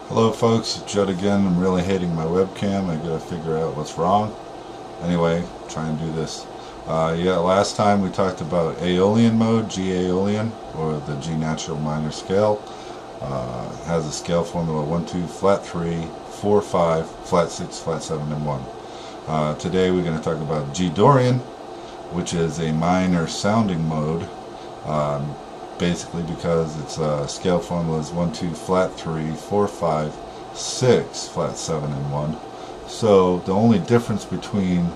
Hello folks, Judd again. I'm really hating my webcam. I gotta figure out what's wrong. Anyway, try and do this. Last time we talked about Aeolian mode, G Aeolian, or the G natural minor scale. Has a scale formula 1, 2, flat 3, 4, 5, flat 6, flat 7, and 1. Today we're going to talk about G Dorian, which is a minor sounding mode. Basically because its scale formula is 1, 2, flat 3, 4, 5, 6, flat 7, and 1. So the only difference between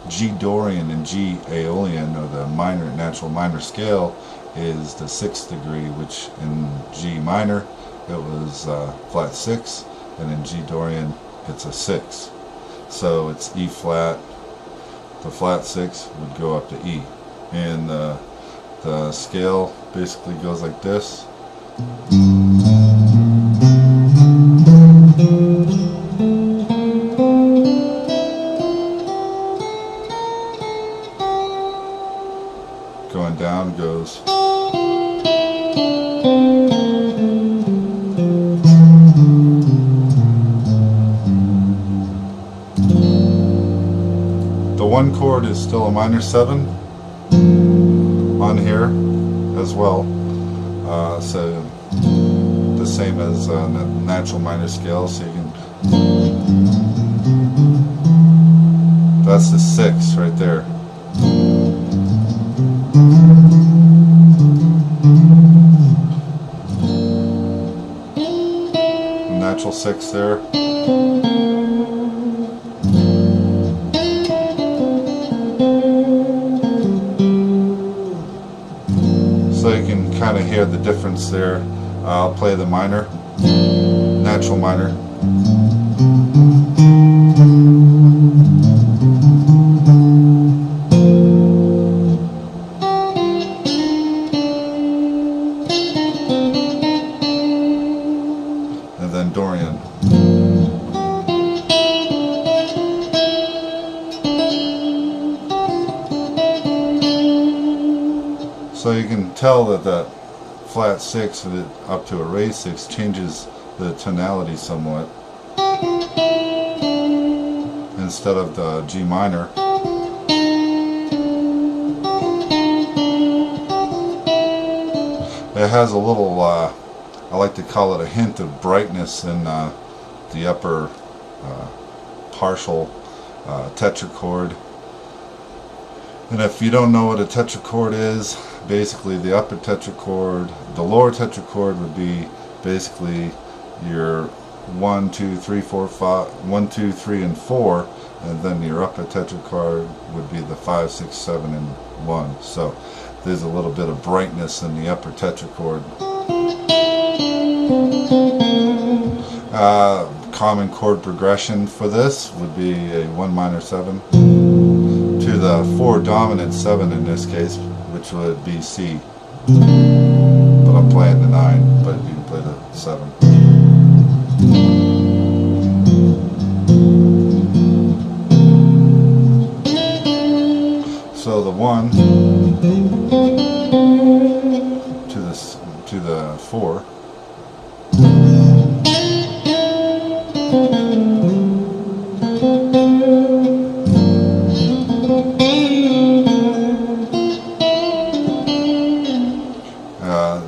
G Dorian and G Aeolian, or the minor natural minor scale, is the 6th degree, which in G minor it was flat 6, and in G Dorian it's a 6. So it's E flat. The flat 6 would go up to E, and the scale basically goes like this. Going down goes. The one chord is still a minor 7 on here as well, so the same as the natural minor scale. So you can, that's the 6 right there. Natural 6 there. So you can kind of hear the difference there. I'll play the minor, natural minor. And then Dorian. So you can tell that that flat 6 up to a raised 6 changes the tonality somewhat. Instead of the G minor, it has a little, I like to call it a hint of brightness in the upper partial tetrachord. And if you don't know what a tetrachord is, basically the upper tetrachord, the lower tetrachord would be basically your 1, 2, 3, 4, 5, 1, 2, 3, and 4, and then your upper tetrachord would be the 5, 6, 7, and 1. So there's a little bit of brightness in the upper tetrachord. Common chord progression for this would be a 1 minor 7 to the 4 dominant 7 in this case, which would be C. But I'm playing the 9, but you can play the 7. So the 1 to the 4.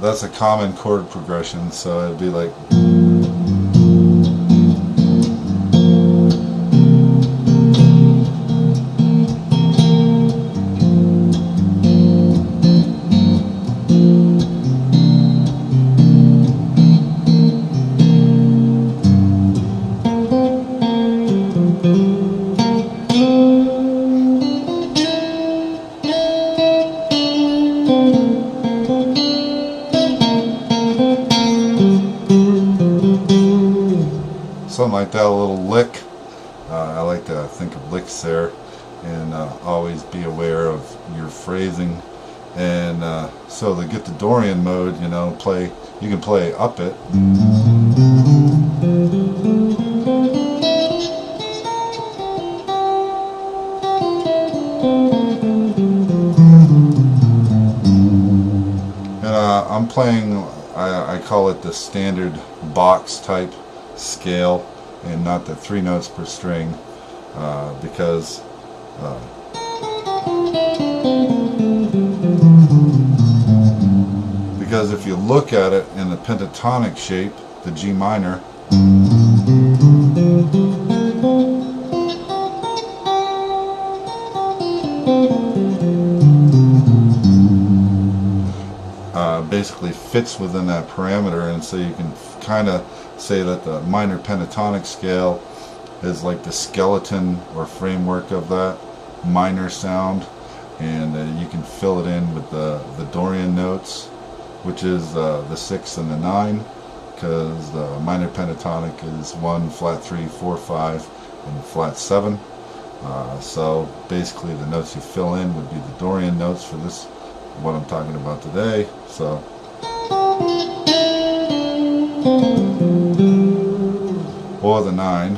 That's a common chord progression, so it'd be like. Something like that, a little lick. I like to think of licks there, and always be aware of your phrasing. And so to get the Dorian mode, you can play up it. I'm playing, I call it the standard box type scale and not the 3 notes per string, because if you look at it in the pentatonic shape, the G minor, basically fits within that parameter, and so you can kind of say that the minor pentatonic scale is like the skeleton or framework of that minor sound, and you can fill it in with the Dorian notes, which is the 6 and the 9, because the minor pentatonic is 1, flat 3, 4, 5, and flat 7. So basically the notes you fill in would be the Dorian notes for this, what I'm talking about today. So or the 9.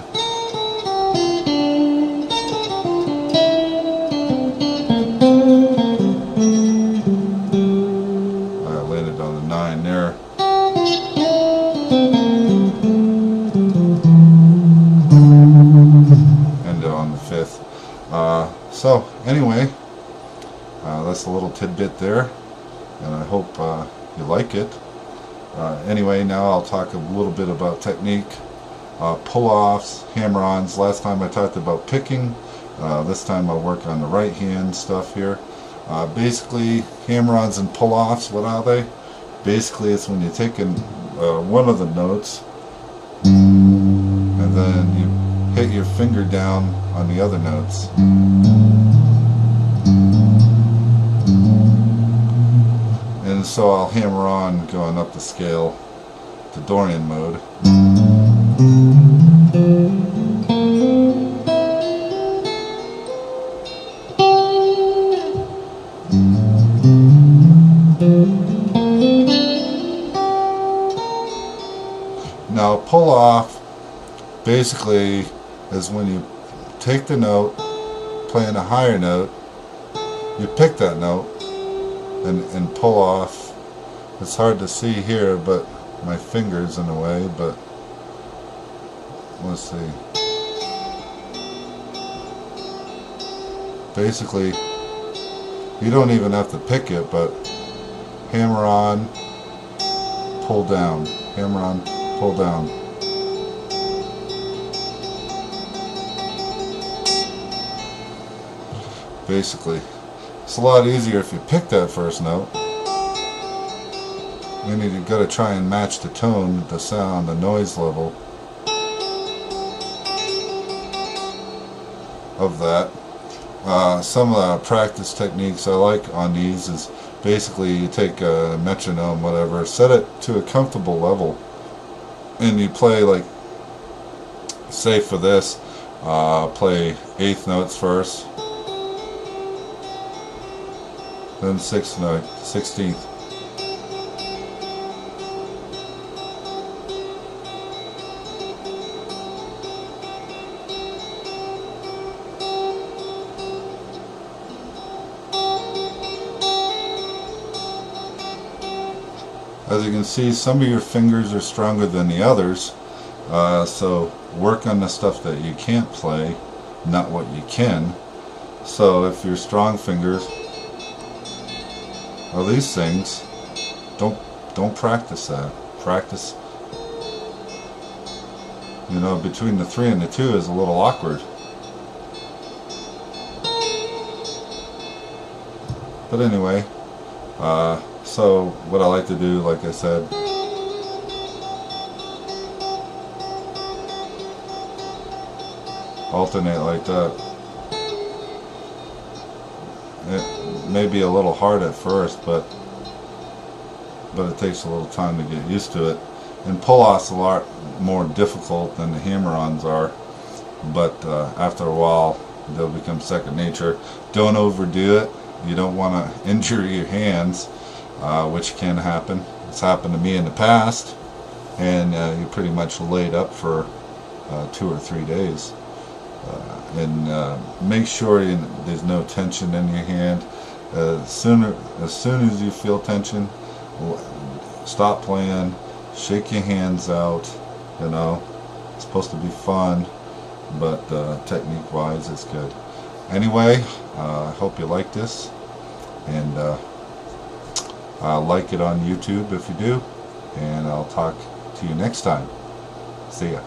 I landed on the 9 there. And on the 5th. So anyway, that's a little tidbit there, and I hope you like it. Anyway, now I'll talk a little bit about technique. Pull-offs, hammer-ons. Last time I talked about picking. This time I'll work on the right hand stuff here. Basically, hammer-ons and pull-offs, what are they? Basically, it's when you take in one of the notes and then you hit your finger down on the other notes. And so I'll hammer on going up the scale to Dorian mode. Now, pull off basically is when you take the note, playing a higher note, you pick that note and pull off. It's hard to see here, but my fingers in a way, but let's see. Basically, you don't even have to pick it, but hammer on, pull down, hammer on, pull down. Basically, it's a lot easier if you pick that first note. Then you've got to try and match the tone, the sound, the noise level of that. Some practice techniques I like on these is basically you take a metronome, whatever, set it to a comfortable level, and you play, like, say for this, play 8th notes first, then 6th note, 16th. As you can see, some of your fingers are stronger than the others, so work on the stuff that you can't play, not what you can. So if your strong fingers are these things, don't practice that. Practice, you know, between the 3 and the 2 is a little awkward. But anyway, so what I like to do, like I said, alternate like that. It may be a little hard at first, but it takes a little time to get used to it. And pull-off's a lot more difficult than the hammer-ons are, but after a while they'll become second nature. Don't overdo it. You don't want to injure your hands, which can happen. It's happened to me in the past, and you're pretty much laid up for 2 or 3 days. And make sure there's no tension in your hand. As soon as you feel tension, stop playing, shake your hands out, you know, supposed to be fun, but technique wise it's good. Anyway, I hope you like this, and like it on YouTube if you do, and I'll talk to you next time. See ya.